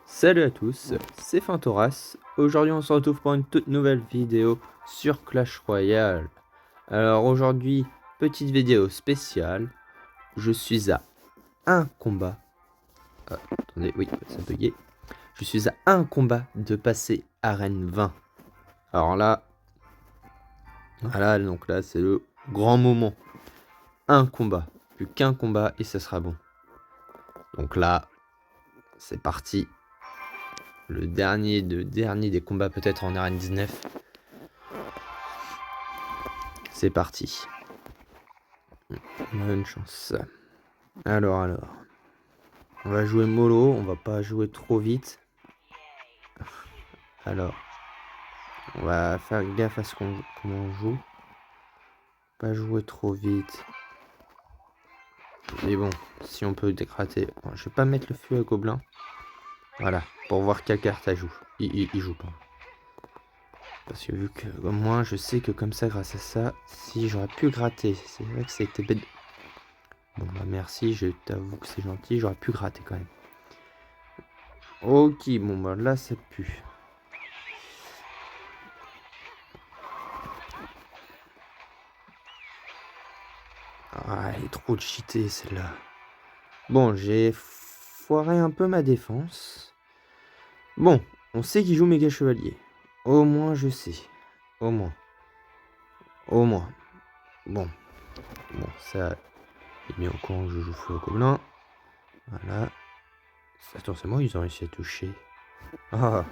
Salut à tous, c'est Fantoras. Aujourd'hui on se retrouve pour une toute nouvelle vidéo sur Clash Royale. Alors aujourd'hui, petite vidéo spéciale. Je suis à un combat. Attendez, oui, ça a bugué. Je suis à un combat de passer arène 20. Alors là, voilà, donc là c'est le grand moment. Un combat, plus qu'un combat et ça sera bon. Donc là, c'est parti. Le dernier des combats peut-être en arène 19. C'est parti. Bonne chance. Alors. On va jouer mollo, on va pas jouer trop vite. Alors. On va faire gaffe à comment on joue. Pas jouer trop vite. Mais bon, si on peut décrater. Bon, je vais pas mettre le feu à gobelin. Voilà, pour voir quelle carte elle joue. Il joue pas. Parce que vu que au moins je sais que comme ça, grâce à ça, si j'aurais pu gratter. C'est vrai que c'était bête. Bon bah merci, je t'avoue que c'est gentil, j'aurais pu gratter quand même. Ok, bon bah là ça pue. Ah, elle est trop cheatée celle-là. Bon, j'ai foiré un peu ma défense. Bon, on sait qu'il joue méga chevalier. Au moins je sais. Au moins. Bon, ça, il est bien au courant que je joue feu au gobelin. Voilà. Attends, c'est moi, ils ont réussi à toucher. Ah,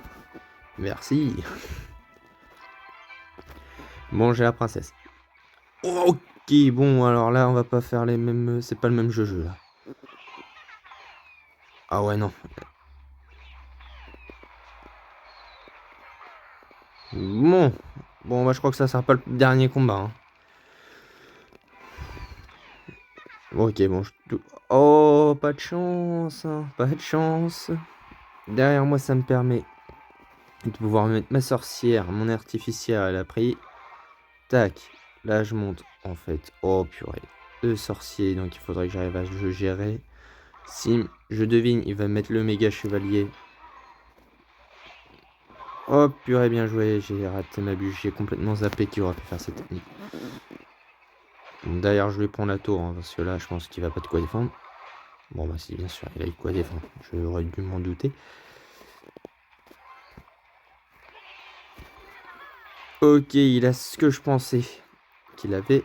merci. Bon, j'ai la princesse. Ok, bon, alors là, on va pas faire les mêmes... C'est pas le même jeu, là. Ah ouais, non. Bon, bah, je crois que ça sera pas le dernier combat. Hein. Ok, bon. Oh, pas de chance. Hein, pas de chance. Derrière moi, ça me permet de pouvoir mettre ma sorcière, mon artificière, elle a pris. Tac. Là, je monte, en fait. Oh, purée. 2 sorciers, donc il faudrait que j'arrive à le gérer. Si je devine, il va mettre le méga chevalier. Oh, purée, bien joué. J'ai raté ma bûche. J'ai complètement zappé qui aurait pu faire cette technique. D'ailleurs, je lui prends la tour, hein, parce que là, je pense qu'il va pas de quoi défendre. Bon, bah si, bien sûr, il a eu de quoi défendre. J'aurais dû m'en douter. Ok, il a ce que je pensais qu'il avait.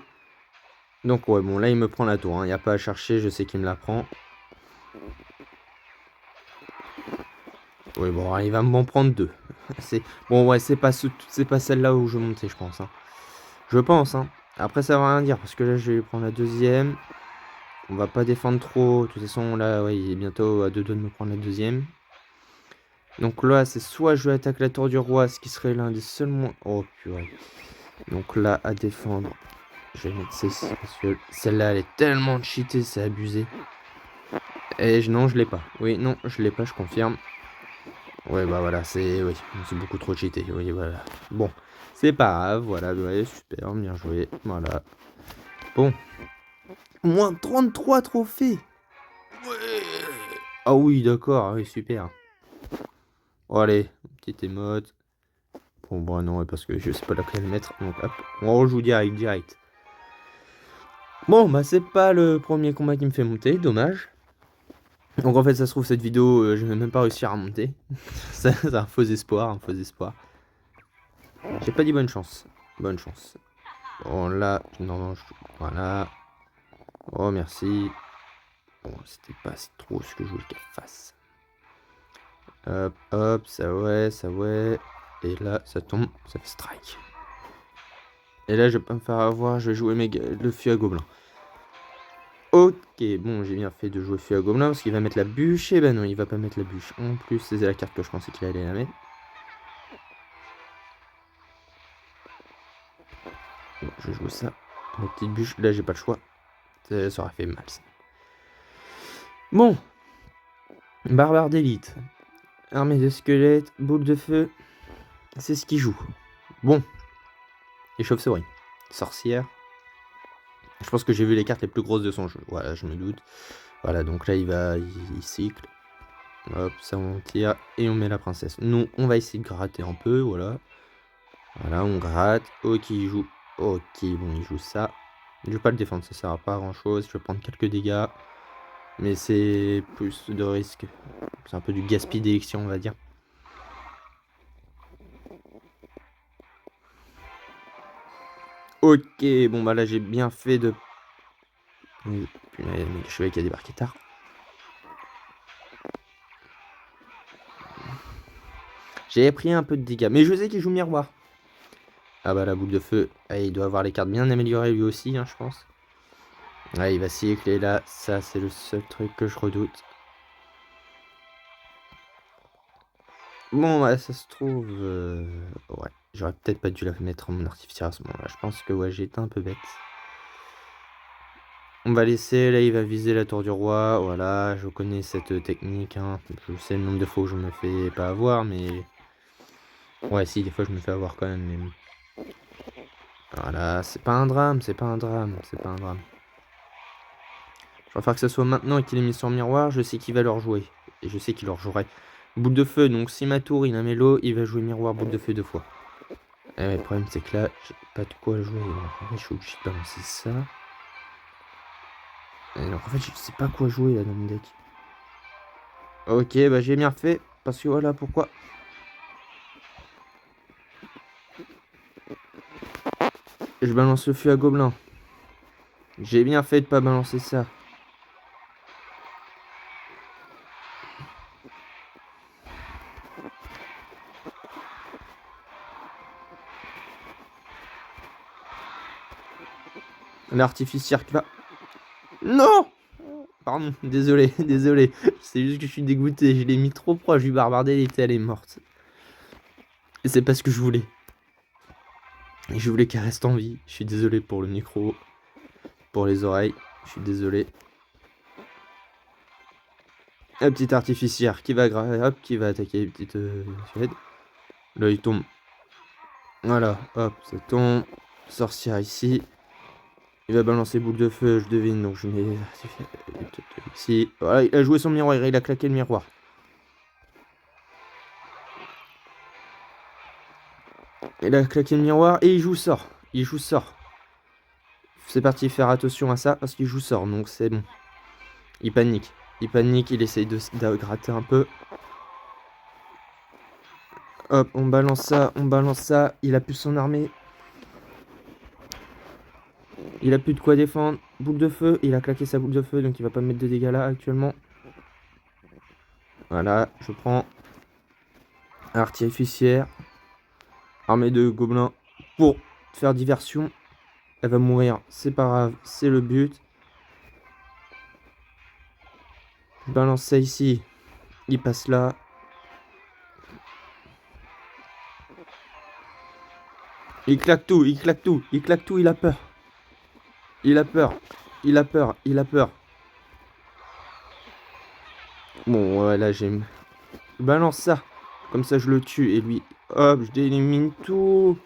Donc, ouais, bon, là, il me prend la tour. Il n'y a pas à chercher, je sais qu'il me la prend. Oui, bon, il va m'en prendre 2. Bon, ouais, c'est pas celle-là où je montais, je pense. Hein. Je pense, hein. Après, ça va rien dire, parce que là, je vais prendre la deuxième. On va pas défendre trop. De toute façon, là, ouais, il est bientôt à 2 doigts de me prendre la deuxième. Donc là, c'est soit je attaque la tour du roi, ce qui serait l'un des seuls moyens... Oh, purée. Donc là, à défendre, je vais mettre celle-ci, parce que celle-là, elle est tellement cheatée, c'est abusé. Et non, je l'ai pas. Oui, non, je l'ai pas, je confirme. Ouais, bah voilà, c'est beaucoup trop cheaté. Oui, voilà. Bon, c'est pas grave, voilà, ouais, super, bien joué. Voilà. Bon. Moins 33 trophées. Ouais. Ah oui, d'accord, oui, super. Oh, allez, petite émote. Bon, non, parce que je sais pas laquelle mettre. Donc, hop, on rejoue direct. Bon, bah, c'est pas le premier combat qui me fait monter, dommage. Donc, en fait, ça se trouve, cette vidéo, je vais même pas réussir à monter. C'est un faux espoir, J'ai pas dit bonne chance. Bonne chance. Bon, là, non, voilà. Oh, merci. Bon, c'était pas trop ce que je voulais qu'elle fasse. Hop, ça ouais. Et là, ça tombe, ça fait strike. Et là, je vais pas me faire avoir, je vais jouer le feu à gobelin. Ok, bon, j'ai bien fait de jouer feu à gobelin parce qu'il va mettre la bûche. Et ben non, il va pas mettre la bûche. En plus, c'est la carte que je pensais qu'il allait la mettre. Bon, je joue ça. La petite bûche, là, j'ai pas le choix. Ça aurait fait mal, ça. Bon. Barbare d'élite. Armée de squelettes, boule de feu. C'est ce qu'il joue. Bon. Et chauve-souris. Sorcière. Je pense que j'ai vu les cartes les plus grosses de son jeu. Voilà, je me doute. Voilà, donc là, il cycle. Hop, ça on tire et on met la princesse. Nous, on va essayer de gratter un peu, voilà. Voilà, on gratte. Ok, il joue. Ok, bon, il joue ça. Je vais pas le défendre, ça sert à pas à grand chose. Je vais prendre quelques dégâts. Mais c'est plus de risque. C'est un peu du gaspille d'élection, on va dire. Ok, bon bah là j'ai bien fait de... Le chevalier qui a débarqué tard. J'ai pris un peu de dégâts, mais je sais qu'il joue miroir. Ah bah la boule de feu, ah, il doit avoir les cartes bien améliorées lui aussi, hein, je pense. Ah, il va s'y écler là, ça c'est le seul truc que je redoute. Bon, ouais, ça se trouve... Ouais, j'aurais peut-être pas dû la mettre en mon artificier à ce moment-là. Je pense que ouais, j'ai été un peu bête. On va laisser, là il va viser la tour du roi. Voilà, je connais cette technique. Hein. Je sais le nombre de fois où je me fais pas avoir, mais... Ouais, si, des fois je me fais avoir quand même. Mais... Voilà, c'est pas un drame, c'est pas un drame, c'est pas un drame. Je préfère que ce soit maintenant et qu'il ait mis sur miroir. Je sais qu'il va leur jouer. Et je sais qu'il leur jouerait. Boule de feu, donc si ma tour il a mélo, il va jouer miroir boule de feu 2 fois. Et le problème c'est que là, j'ai pas de quoi jouer. Donc, en fait, je suis obligé de balancer ça. Et donc en fait, je sais pas quoi jouer là dans mon deck. Ok, bah j'ai bien fait. Parce que voilà pourquoi. Je balance le feu à gobelin. J'ai bien fait de pas balancer ça. L'artificière qui va... Non! Pardon, désolé, désolé. C'est juste que je suis dégoûté. Je l'ai mis trop proche du barbardel et elle est morte. Et c'est pas ce que je voulais. Et je voulais qu'elle reste en vie. Je suis désolé pour le micro. Pour les oreilles. Je suis désolé. La petite artificière qui va, hop, qui va attaquer les petites Suède. Là, il tombe. Voilà, hop, ça tombe. Sorcière ici. Il va balancer boule de feu, je devine. Donc, je mets ici. Voilà, il a joué son miroir. Il a claqué le miroir. Il a claqué le miroir et il joue sort. Il joue sort. C'est parti, faire attention à ça parce qu'il joue sort. Donc, c'est bon. Il panique. Il panique, il essaye de gratter un peu. Hop, on balance ça, on balance ça. Il a plus son armée. Il a plus de quoi défendre. Boule de feu, il a claqué sa boule de feu, donc il va pas mettre de dégâts là actuellement. Voilà, je prends artificière. Armée de gobelins pour faire diversion. Elle va mourir, c'est pas grave, c'est le but. Balance ça ici. Il passe là. Il claque tout, il claque tout, il claque tout, il a peur. Il a peur, il a peur, il a peur. Bon, ouais, là j'ai... Balance ça. Comme ça je le tue et lui, hop, je d'élimine tout.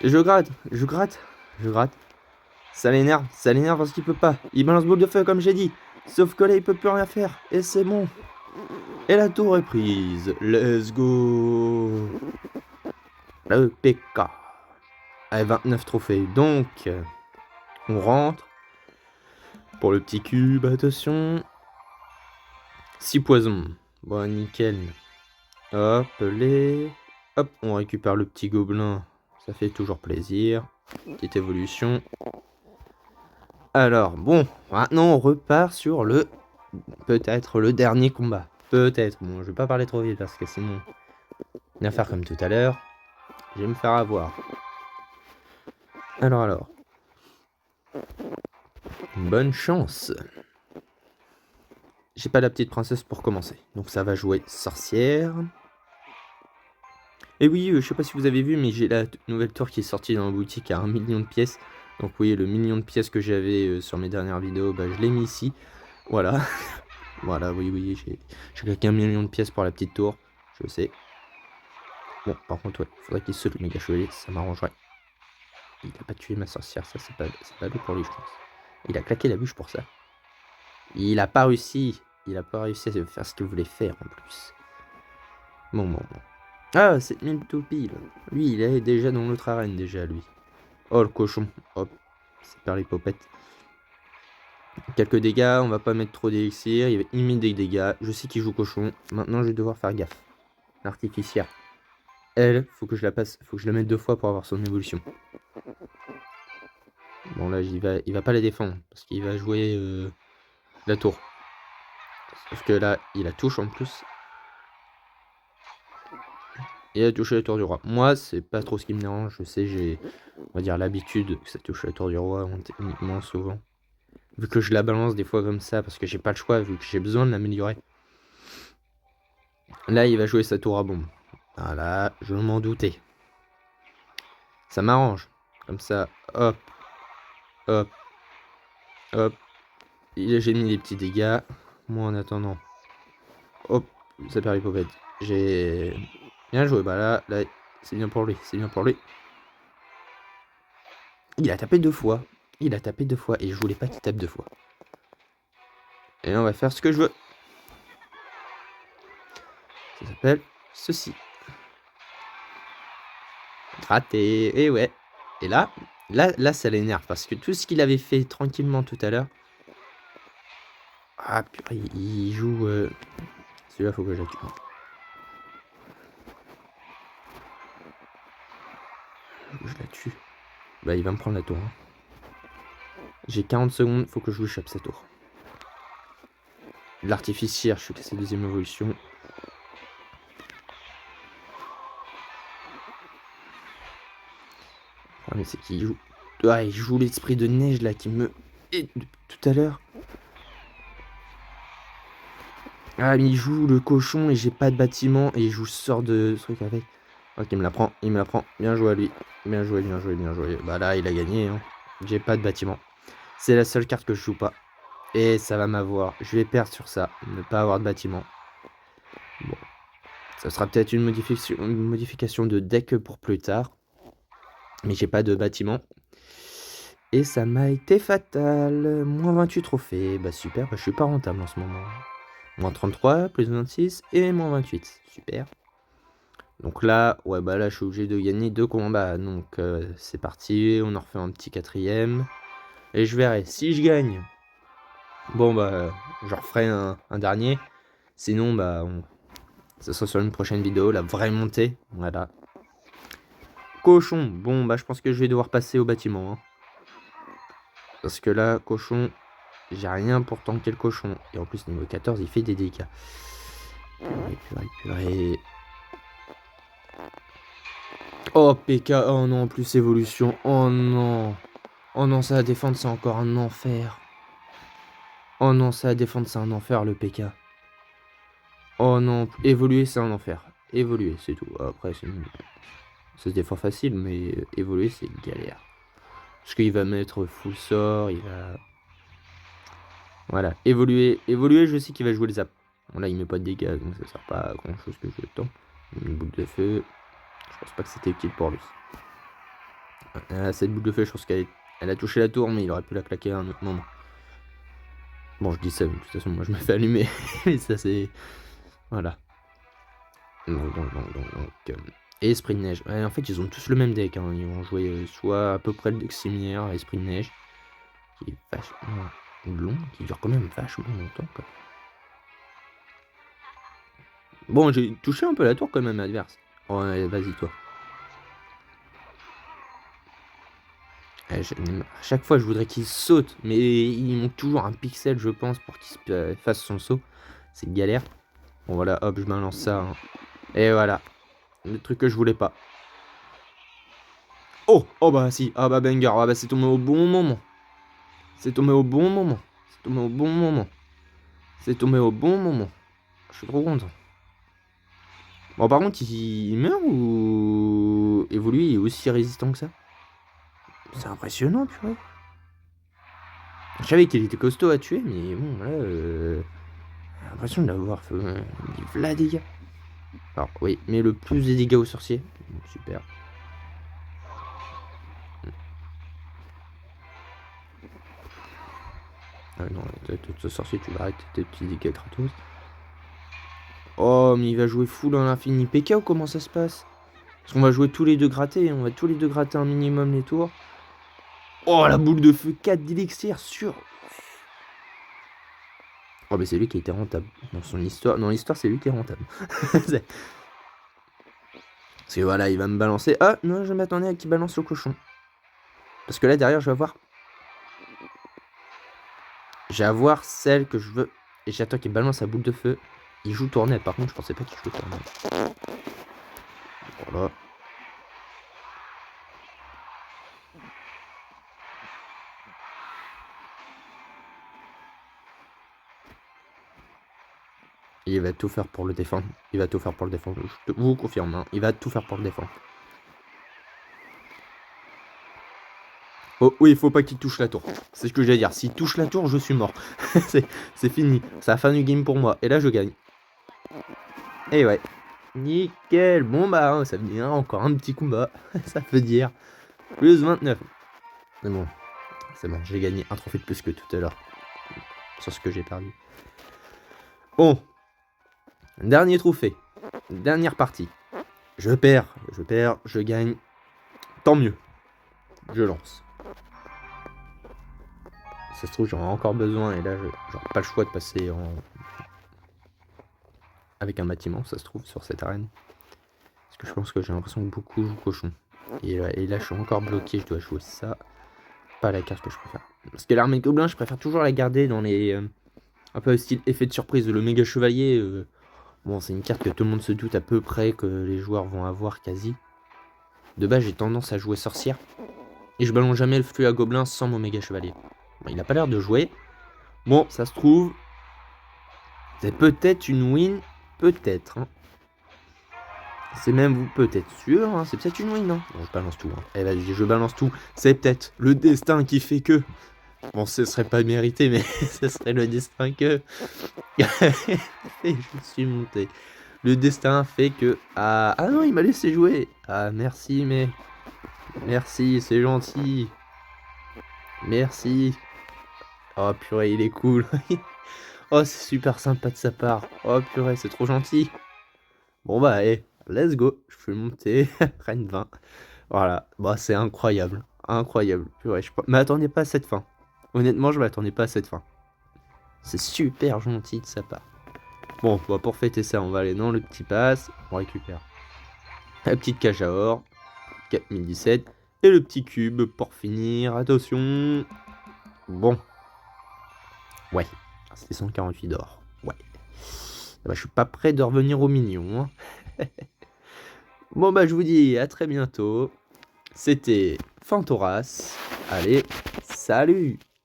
Et je gratte, je gratte, je gratte. Ça l'énerve parce qu'il peut pas. Il balance boule de feu comme j'ai dit. Sauf que là il peut plus rien faire. Et c'est bon. Et la tour est prise. Let's go. Le PK. Allez, 29 trophées. Donc, on rentre. Pour le petit cube, attention. 6 poisons. Bon, nickel. Hop, les... Hop, on récupère le petit gobelin. Ça fait toujours plaisir. Petite évolution. Alors, bon, maintenant on repart sur le... Peut-être le dernier combat. Peut-être. Bon, je vais pas parler trop vite parce que sinon... On va faire comme tout à l'heure. Je vais me faire avoir. Alors. Bonne chance. J'ai pas la petite princesse pour commencer. Donc ça va jouer sorcière. Et oui, je sais pas si vous avez vu, mais j'ai la nouvelle tour qui est sortie dans la boutique à 1 million de pièces. Donc vous voyez, le million de pièces que j'avais sur mes dernières vidéos, bah, je l'ai mis ici. Voilà. Voilà, oui, j'ai claqué 1 million de pièces pour la petite tour. Je sais. Bon, par contre, ouais, faudrait qu'il saute le méga chevalier, ça m'arrangerait. Il a pas tué ma sorcière, ça c'est pas bon pour lui, je pense. Il a claqué la bûche pour ça. Il a pas réussi. Il a pas réussi à faire ce qu'il voulait faire en plus. Bon. Ah, 7000 toupies, là. Lui, il est déjà dans l'autre arène, déjà, lui. Oh, le cochon. Hop. C'est par les popettes. Quelques dégâts, on va pas mettre trop d'élixir. Il met des dégâts. Je sais qu'il joue cochon. Maintenant, je vais devoir faire gaffe. L'artificière. Elle, faut que je la passe. Faut que je la mette 2 fois pour avoir son évolution. Bon, là, il va pas la défendre. Parce qu'il va jouer la tour. Sauf que là, il a touche en plus. Et a touché la tour du roi. Moi, c'est pas trop ce qui me dérange. Je sais, j'ai, on va dire, l'habitude que ça touche la tour du roi uniquement souvent. Vu que je la balance des fois comme ça, parce que j'ai pas le choix, vu que j'ai besoin de l'améliorer. Là, il va jouer sa tour à bombe. Voilà, je m'en doutais. Ça m'arrange. Comme ça, hop, hop, hop. J'ai mis les petits dégâts. Moi, en attendant, hop, ça perd les popettes. J'ai bien joué. Bah là, c'est bien pour lui. C'est bien pour lui. Il a tapé 2 fois. Il a tapé 2 fois. Et je voulais pas qu'il tape 2 fois. Et on va faire ce que je veux. Ça s'appelle ceci. Raté. Et ouais. Et là, ça l'énerve. Parce que tout ce qu'il avait fait tranquillement tout à l'heure. Ah, purée, il joue... Celui-là, faut que je la tue. Je la tue. Bah, il va me prendre la tour. Hein. J'ai 40 secondes, faut que je lui chope sa tour. L'artificière, je suis cassé deuxième évolution. Ah, mais c'est qu'il joue... Ah, il joue l'esprit de neige, là, qui me... Et tout à l'heure. Ah, mais il joue le cochon et j'ai pas de bâtiment. Et il joue ce sort de truc avec. Ok, il me la prend, il me la prend. Bien joué à lui. Bien joué, bien joué, bien joué. Bah là, il a gagné. Hein. J'ai pas de bâtiment. C'est la seule carte que je joue pas. Et ça va m'avoir. Je vais perdre sur ça. Ne pas avoir de bâtiment. Bon. Ça sera peut-être une modification de deck pour plus tard. Mais j'ai pas de bâtiment. Et ça m'a été fatal. Moins 28 trophées. Bah super, bah, je suis pas rentable en ce moment. Moins 33, plus 26 et moins 28. Super. Donc là, ouais, bah là, je suis obligé de gagner 2 combats. Donc c'est parti. On en refait un petit 4ème. Et je verrai. Si je gagne, bon, bah, je referai un dernier. Sinon, bah, ça sera sur une prochaine vidéo. La vraie montée. Voilà. Cochon. Bon, bah, je pense que je vais devoir passer au bâtiment. Hein. Parce que là, cochon, j'ai rien pour tanker le cochon. Et en plus, niveau 14, il fait des dégâts. Purée. Oh, PK. Oh non, plus évolution. Oh non. Oh non, ça à défendre, c'est encore un enfer. Oh non, ça à défendre, c'est un enfer, le PK. Oh non, évoluer, c'est un enfer. Évoluer, c'est tout. Après, ça se défend facile, mais évoluer, c'est galère. Parce qu'il va mettre full sort, il va... Voilà, évoluer, je sais qu'il va jouer le zap. Bon, là, il met pas de dégâts, donc ça sert pas à grand chose que je tente. Une boule de feu, je pense pas que c'était utile pour lui. Cette boule de feu, je pense qu'elle a touché la tour, mais il aurait pu la claquer à un autre moment. Bon, je dis ça, mais de toute façon, moi je me fais allumer. Mais ça, c'est... Voilà. Donc, Esprit de neige. Ouais, en fait, ils ont tous le même deck. Hein. Ils vont jouer soit à peu près le deck similaire à Esprit de neige, qui est vachement long, qui dure quand même vachement longtemps. Quoi. Bon, j'ai touché un peu la tour quand même, adverse. Oh, ouais, vas-y, toi. À chaque fois, je voudrais qu'il saute, mais il manque toujours un pixel, je pense, pour qu'il fasse son saut. C'est galère. Bon, voilà, hop, je balance ça. Hein. Et voilà. Le truc que je voulais pas. Oh, oh bah si, ah bah banger, ah bah c'est tombé au bon moment. C'est tombé au bon moment. C'est tombé au bon moment. C'est tombé au bon moment. Je suis trop content. Bon, par contre, il meurt ou évolue, il est aussi résistant que ça? C'est impressionnant, purée. Je savais qu'il était costaud à tuer, mais bon, là, j'ai l'impression de l'avoir fait des dégâts. Alors, oui, mais le plus de dégâts aux sorciers. Super. Non, ce sorcier, tu vas arrêter tes petits dégâts gratos. Oh, mais il va jouer full à l'infini PK ou comment ça se passe? Parce qu'on va jouer tous les deux gratter, on va tous les deux gratter un minimum les tours. Oh, la boule de feu, 4 d'élixir sur... Oh, mais c'est lui qui a été rentable. Dans son histoire, dans l'histoire, c'est lui qui est rentable. Parce que voilà, il va me balancer... Ah, non, je m'attendais à qu'il balance au cochon. Parce que là, derrière, je vais avoir... Je vais avoir celle que je veux. Et j'attends qu'il balance sa boule de feu. Il joue tournette. Par contre, je pensais pas qu'il joue tournette. Voilà. Et il va tout faire pour le défendre. Il va tout faire pour le défendre. Je vous confirme. Hein. Il va tout faire pour le défendre. Oh oui, il faut pas qu'il touche la tour. C'est ce que j'allais dire. S'il touche la tour, je suis mort. C'est fini. C'est la fin du game pour moi. Et là, je gagne. Et ouais. Nickel. Bon bah, hein, ça veut dire encore un petit combat. Ça veut dire plus 29. C'est bon. C'est bon. J'ai gagné un trophée de plus que tout à l'heure. Sur ce que j'ai perdu. Bon. Dernier trophée. Dernière partie. Je perds, je gagne. Tant mieux. Je lance. Ça se trouve, j'en ai encore besoin. Et là, j'aurai pas le choix de passer en... avec un bâtiment, ça se trouve, sur cette arène. Parce que je pense que j'ai l'impression que beaucoup jouent cochon. Et là, je suis encore bloqué. Je dois jouer ça. Pas la carte que je préfère. Parce que l'armée gobelin, je préfère toujours la garder dans les... un peu style effet de surprise. Le méga chevalier... bon, c'est une carte que tout le monde se doute à peu près que les joueurs vont avoir quasi. De base, j'ai tendance à jouer sorcière. Et je balance jamais le flux à gobelin sans mon méga chevalier. Bon, il a pas l'air de jouer. Bon, ça se trouve... c'est peut-être une win. Peut-être. Hein. C'est même peut-être sûr. Hein. C'est peut-être une win. Hein. Bon, je balance tout. Hein. Eh ben, je balance tout. C'est peut-être le destin qui fait que... Bon, ce serait pas mérité, mais ce serait le destin que... Et je suis monté. Le destin fait que... Ah non, il m'a laissé jouer. Ah, merci, mais... Merci, c'est gentil. Merci. Oh, purée, il est cool. Oh, c'est super sympa de sa part. Oh, purée, c'est trop gentil. Bon, bah, allez, let's go. Je fais monter. Reine 20. Voilà. Bah, c'est incroyable. Incroyable. Purée, je m'attendais pas à cette fin. Honnêtement, je m'attendais pas à cette fin. C'est super gentil de sa part. Bon, bah, pour fêter ça, on va aller dans le petit pass. On récupère la petite cage à or. 4017. Et le petit cube pour finir. Attention. Bon. Ouais. C'était 148 d'or. Ouais. Bah, je suis pas prêt de revenir au million. Hein. Bon, bah, je vous dis à très bientôt. C'était Fantoras. Allez, salut!